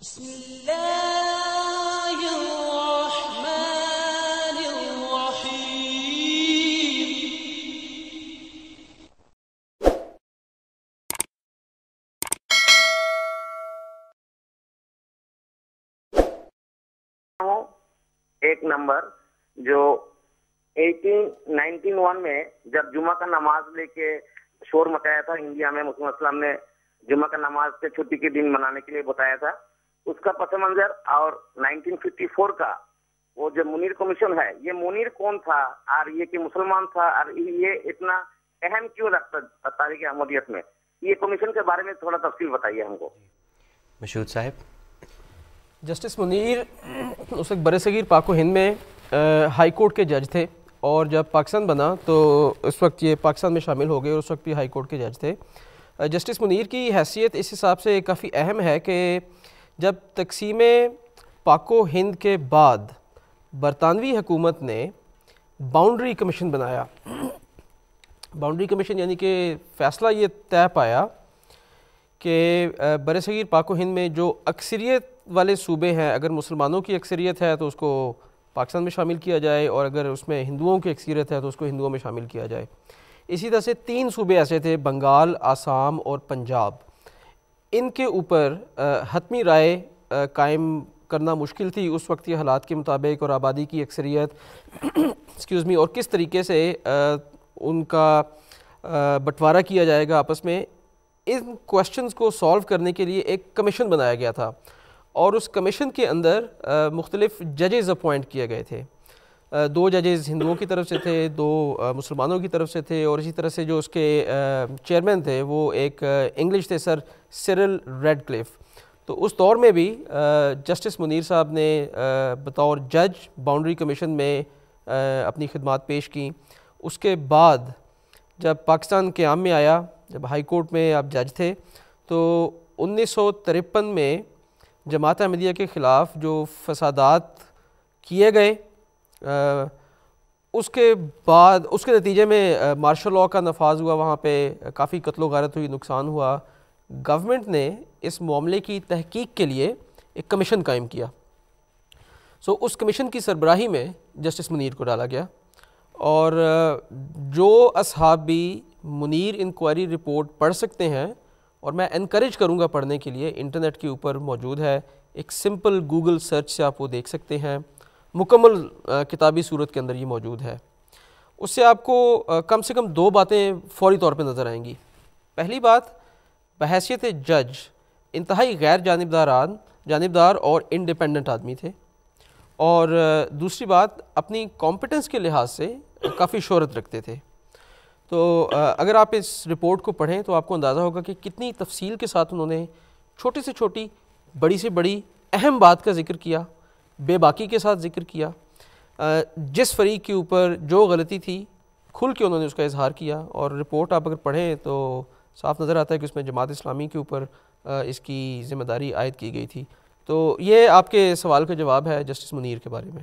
بسم اللہ الرحمن الرحیم۔ ایک نمبر جو 1991 میں جب جمعہ کا نماز لے کے شور مچایا تھا انڈیا میں، مسلم اسلام نے جمعہ کا نماز سے چھٹی کے دن منانے کے لیے بتایا تھا، اس کا پس منظر، اور 1954 کا وہ جو منیر کمیشن ہے، یہ منیر کون تھا اور یہ کہ مسلمان تھا اور یہ اتنا اہم کیوں رکھتا تاریخ احمدیت میں، یہ کمیشن کے بارے میں تھوڑا تفصیل بتائیے ہم کو۔ مشہود صاحب۔ جسٹس منیر اس وقت برصغیر پاک و ہند میں ہائی کورٹ کے جج تھے، اور جب پاکستان بنا تو اس وقت یہ پاکستان میں شامل ہو گئے، اور اس وقت بھی ہائی کورٹ کے جج تھے۔ جسٹس منیر کی حیثیت اس حساب سے کافی اہم ہے کہ جب تقسیم پاک و ہند کے بعد برطانوی حکومت نے باؤنڈری کمیشن بنایا، باؤنڈری کمیشن یعنی کہ فیصلہ یہ طے پایا کہ برصغیر پاک و ہند میں جو اکثریت والے صوبے ہیں، اگر مسلمانوں کی اکثریت ہے تو اس کو پاکستان میں شامل کیا جائے، اور اگر اس میں ہندوؤں کی اکثریت ہے تو اس کو ہندوؤں میں شامل کیا جائے۔ اسی طرح سے 3 صوبے ایسے تھے، بنگال، آسام اور پنجاب، ان کے اوپر حتمی رائے قائم کرنا مشکل تھی اس وقت کے حالات کے مطابق، اور آبادی کی اکثریت اور کس طریقے سے ان کا بٹوارہ کیا جائے گا آپس میں، ان کویشچنز کو سالو کرنے کے لیے ایک کمیشن بنایا گیا تھا، اور اس کمیشن کے اندر مختلف ججز اپوائنٹ کیے گئے تھے۔ 2 ججز ہندوؤں کی طرف سے تھے، 2 مسلمانوں کی طرف سے تھے، اور اسی طرح سے جو اس کے چیئرمین تھے وہ ایک انگلش تھے، سر سرل ریڈ کلف۔ تو اس دور میں بھی جسٹس منیر صاحب نے بطور جج باؤنڈری کمیشن میں اپنی خدمات پیش کیں۔ اس کے بعد جب پاکستان قیام میں آیا، جب ہائی کورٹ میں آپ جج تھے، تو 1953 میں جماعت احمدیہ کے خلاف جو فسادات کیے گئے، اس کے بعد اس کے نتیجے میں مارشل لاء کا نفاذ ہوا، وہاں پہ کافی قتل و غارت ہوئی، نقصان ہوا۔ گورنمنٹ نے اس معاملے کی تحقیق کے لیے ایک کمیشن قائم کیا۔ اس کمیشن کی سربراہی میں جسٹس منیر کو ڈالا گیا، اور جو اصحاب بھی منیر انکوائری رپورٹ پڑھ سکتے ہیں، اور میں انکریج کروں گا پڑھنے کے لیے، انٹرنیٹ کے اوپر موجود ہے، ایک سمپل گوگل سرچ سے آپ وہ دیکھ سکتے ہیں، مکمل کتابی صورت کے اندر یہ موجود ہے۔ اس سے آپ کو کم سے کم 2 باتیں فوری طور پہ نظر آئیں گی۔ پہلی بات، بحیثیت جج انتہائی غیر جانبدار اور انڈیپینڈنٹ آدمی تھے، اور دوسری بات، اپنی کمپیٹنس کے لحاظ سے کافی شہرت رکھتے تھے۔ تو اگر آپ اس رپورٹ کو پڑھیں تو آپ کو اندازہ ہوگا کہ کتنی تفصیل کے ساتھ انہوں نے چھوٹی سے چھوٹی، بڑی سے بڑی اہم بات کا ذکر کیا، بے باکی کے ساتھ ذکر کیا، جس فریق کے اوپر جو غلطی تھی کھل کے انہوں نے اس کا اظہار کیا، اور رپورٹ آپ اگر پڑھیں تو صاف نظر آتا ہے کہ اس میں جماعت اسلامی کے اوپر اس کی ذمہ داری عائد کی گئی تھی۔ تو یہ آپ کے سوال کا جواب ہے جسٹس منیر کے بارے میں۔